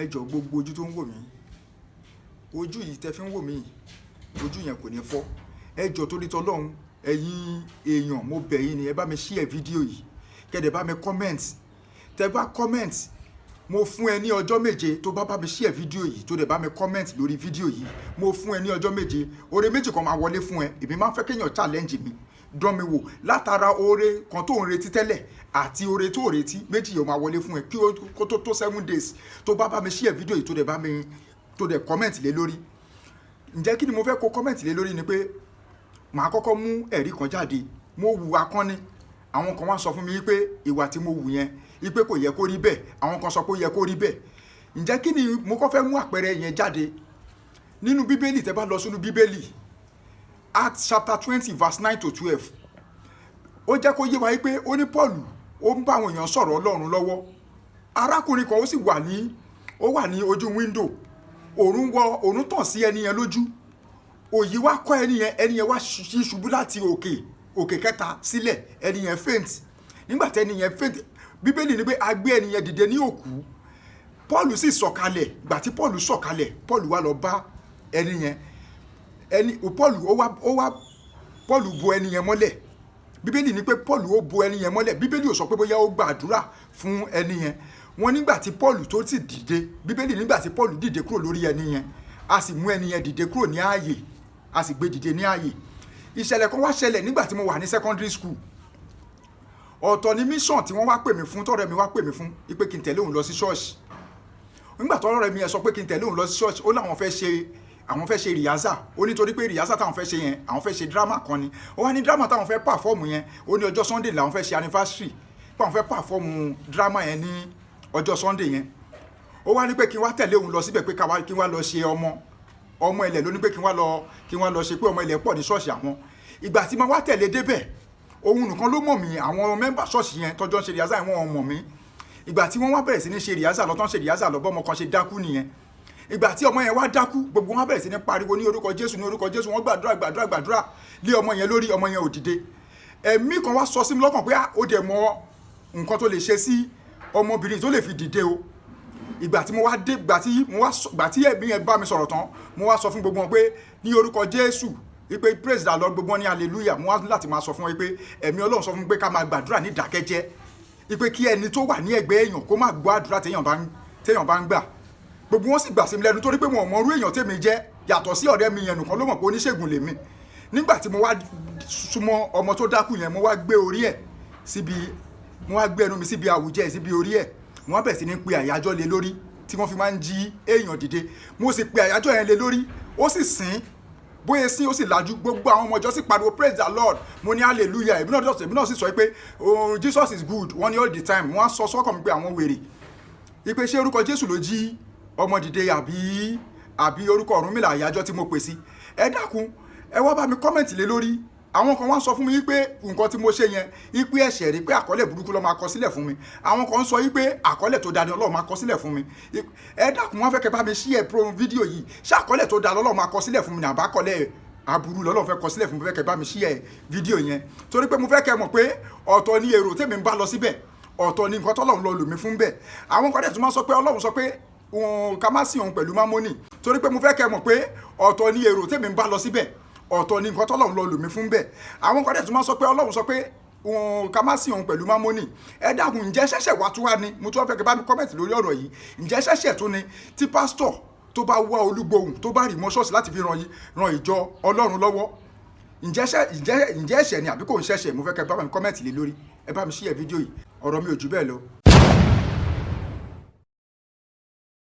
ẹ jọ̀ọ́ gbogbo ojú tó ń wò mí, ojú yìí tẹ́ fi ń wò mí, ojú yẹn kò ní fọ́. Ẹ jọ̀ọ́ torí t'Ọlọ́run, ẹ̀yin èèyàn, mo bẹ̀ yín ni, ẹ bá mi share fídíò yìí, kẹ́dẹ̀ bá mi comment. Tẹ́ bá comment, mo fún ẹ ní ọjọ́ méje tó bá mi share fídíò yìí, tó dẹ̀ bá mi comment lórí fídíò yìí, mo fún ẹ ní ọjọ́ méje. Oore méjì kan máa wọlé fún ẹ. Èmi máa ń fẹ́ kéèyàn challenge mi, dán mi wò látara oore kan tó ń retí tẹ́lẹ̀ àti oore tó retí, méjì yóò máa wọlé fún ẹ kí ó tó 7 days tó bá mi share fídíò yìí, tó dẹ̀ comment lé lórí. Ǹjẹ́ kí ni mo fẹ́ kó comment lé lórí ni pé màá kọ́kọ́ mú ẹ̀rí kan jáde. Mo hùwà kan ni, àwọn kan wá sọ fún mi pé ìwà tí mo hù yẹn pé kò yẹ kó rí bẹ́ẹ̀, àwọn kan sọ pé ó yẹ kó rí bẹ́ẹ̀. Ǹjẹ́ kí ni mo kọ́ fẹ́ mú àpẹẹrẹ yẹn jáde nínú Bíbélì? Tẹ́ bá lọ sínú Bíbélì, Acts chapter 20 verse 9 to 12, ó jẹ́ kó yé wa pé ó ní Paul ó ń bá àwọn èèyàn sọ̀rọ̀ Ọlọ́run lọ́wọ́. Arákùnrin kan ó sì wà ní ojú window, òòrùn tàn sí ẹni yẹn lójú, òyì wá kọ́ ẹni yẹn wá ṣubú láti òkè kẹta sílẹ̀, ẹni yẹn faint. Nígbà tí ẹni yẹn faint, Bíbélì ní pé a gbé ẹni yẹn dìde ní òkú. Paul sì sọ̀kalẹ̀. Gbà tí Paul sọ̀kalẹ̀, Paul wá lọ bá ẹni yẹn. Paul bo ẹni yẹn mọ́lẹ̀. Bíbélì ní pé Paul ó bo ẹni yẹn mọ́lẹ̀. Bíbélì ò sọ pé bóyá ó gbàdúrà fún ẹni yẹn. Wọ́n nígbà tí Paul tó sì dìde, Bíbélì nígbà tí Paul dìde kúrò lórí ẹni yẹn, a sì mú ẹni yẹn dìde kúrò ní ààyè, a sì gbé dìde ní ààyè. Ìṣẹ̀lẹ̀ kan wá ṣẹlẹ̀ nígbà tí mo wà ní secondary school. Ọ̀tọ̀ ni mission tí wọ́n wá pè mí fún, tọ́rẹ́ mi wá pè mí fún pé kí n tẹ̀lé òun lọ sí ṣọ́ọ̀ṣì. Nígbà tọ́rẹ́ mi yẹn sọ pé kí n tẹ̀lé òun lọ sí ṣọ́ọ̀ṣì, ó láwọn fẹ́ ṣe rìhásà. Ó nítorí pé rìhásà táwọn fẹ́ ṣe yẹn, àwọn fẹ́ ṣe drama kan ni. Ó wá ní drama táwọn fẹ́ pàfọ́ọ̀mù yẹn, ó ní ọjọ́ Sunday làwọn fẹ́ ṣe anniversary, pé àwọn fẹ́ pàfọ́ọ̀mù drama yẹn ní ọjọ́ Sunday yẹn. Ó wá ní pé kí n wá tẹ̀lé òun lọ síbẹ̀, pé kí n wá lọ ṣe ọmọ ilẹ̀ ló ní pé kí n wá lọ ṣe pé ọmọ ilẹ̀ pọ̀ ní ṣọ́ọ̀ṣì àwọn. Ìgbà tí mo wá tẹ̀lé débẹ̀, òun nìkan ló mọ̀ mí, àwọn mẹ́mbà ṣọ́ọ̀ṣì yẹn tọ́jọ́ ń ṣe rìhásà wọn mọ̀ mí. Ìgbà tí wọ́n wá bẹ̀rẹ̀ sí ní ṣe rìhásà lọ́tọ́ ṣe rìhásà lọ́bọ́ ọmọ kan ṣe dákú nìyẹn. Ìgbà tí ọmọ yẹn wá dákú, gbogbo wọn bẹ̀rẹ̀ sí ní pariwo ní orúkọ Jésù, ní orúkọ Jésù, wọ́n gbàdúrà lé ọmọ yẹn lórí, ọmọ yẹn ò dìde. Ẹ̀mí kan wá sọ sí mi lọ́kàn pé ó dẹ̀ mọ nǹkan tó lè ṣe sí ọmọbìnrin tó lè fi dìde o. Ìgbà tí mo wá dé, gbà tí ẹ̀mí yẹn bá mi sọ̀rọ̀ tán, mo wá sọ fún gbogbo wọn pé ní orúkọ Jésù, wípé praise the Lord, gbogbo wọn ní hallelujah. Mo wá láti máa sọ fún wọn pé ẹ̀mí Ọlọ́run sọ fún mi pé ká máa gbàdúrà ní ìdákẹ́jẹ́, wípé kí ẹni tó wà ní ẹ̀gbẹ́ èèyàn kó má gbọ́ àdúrà téèyàn bá ń gbà. Gbogbo wọn sì gbà sí mi lẹ́nu torí pé wọn ò mọ irú èèyàn tèmi jẹ́, yàtọ̀ sí ọ̀rẹ́ mi yẹn nìkan ló mọ̀ pé oníṣègùn lèmi. Nígbà tí mo wá súnmọ́ ọmọ tó dákú yẹn, mo wá gbé ẹnu mi síbi àwùjẹ, síbi orí ẹ̀. Mo wá bẹ̀rẹ̀ sí ní pe àyájọ́ lé lórí tí wọ́n fi máa ń jí èèyàn dìde. Mo sì pe àyájọ́ yẹn lé lórí, ó sì sìn, bóyá sí ó sì lajú. Gbogbo àwọn ọmọ ìjọ sì pariwo praise the Lord, mo ní hallelujah. Èmi náà sì sọ pé Jesus is good, wọ́n ní all the time. Wọ́n á sọ sọ́kàn mi pé àwọn wèrè, ipe ṣé orúkọ Jésù ló jí ọmọ dìde àbí orúkọ Ọ̀rúnmìlà àyájọ́ tí mo pè sí. Ẹ dákun, ẹ wá bá mi kọ́mẹ̀ntì lé lórí. Àwọn kan wá sọ fún mi pé nǹkan tí mo ṣe yẹn, ipe ẹ̀ṣẹ̀ rí, pé àkọlé burúkú ló máa kọ sílẹ̀ fún mi. Àwọn kan sọ pé àkọlé tó dáa ni Ọlọ́run máa kọ sílẹ̀ fún mi. Ẹ dákun, wọ́n fẹ́ kẹ́ bá mi share fídíò yìí. Ṣé àkọlé tó dáa lọ́lọ́run máa kọ sílẹ̀ fún mi ní àbákọlé aburú lọ́lọ́run fẹ́ kọ sílẹ̀ fún mi? Fẹ́ kẹ́ bá mi share fídíò yẹn torí pé mo fẹ́ kẹ́ mọ̀ pé ọ̀tọ̀ ni èrò tèmi ń bá lọ síbẹ̀, ọ̀tọ̀ ni nǹkan tọ́lọ́run lọ lò mí fún bẹ́ẹ̀. Àwọn kan dẹ̀ tún máa sọ pé Ọlọ́run sọ pé ká má sìn òun pẹ̀lú mámónì, torí pé mo fẹ́ kẹ́ mọ̀ pé ọ̀tọ̀ ni èrò tèmi ń bá lọ síbẹ̀, ọ̀tọ̀ ni nǹkan tọ́lọ́run lọ lò mí fún bẹ́ẹ̀. Àwọn kan dẹ̀ tún máa sọ pé Ọlọ́run sọ pé ká má sìn òun pẹ̀lú mámónì. Ẹ dákun, ǹjẹ́ ṣẹ̀ṣẹ̀ wá tún wá ni? Mo tún wá fẹ́ kẹ́ bá mi kọ́mẹ̀ntì lórí ọ̀rọ̀ yìí. Ǹjẹ́ ṣẹ̀ṣẹ̀ tún ni tí pásítọ̀ tó bá wá olúgbòhùn tó bá rí mọ́ ṣọ́ọ̀ṣì láti fi ran ìjọ Ọlọ́run lọ́wọ́? Ǹjẹ́ ẹ̀ṣẹ̀ ni àbí kò ń ṣẹ̀ṣẹ̀? Mo fẹ́ kẹ́ bá mi kọ́mẹ̀ntì lé lórí. Ẹ bá mi share fídíò yìí. Ọ̀rọ̀ mi ò jù bẹ́ẹ̀ lọ.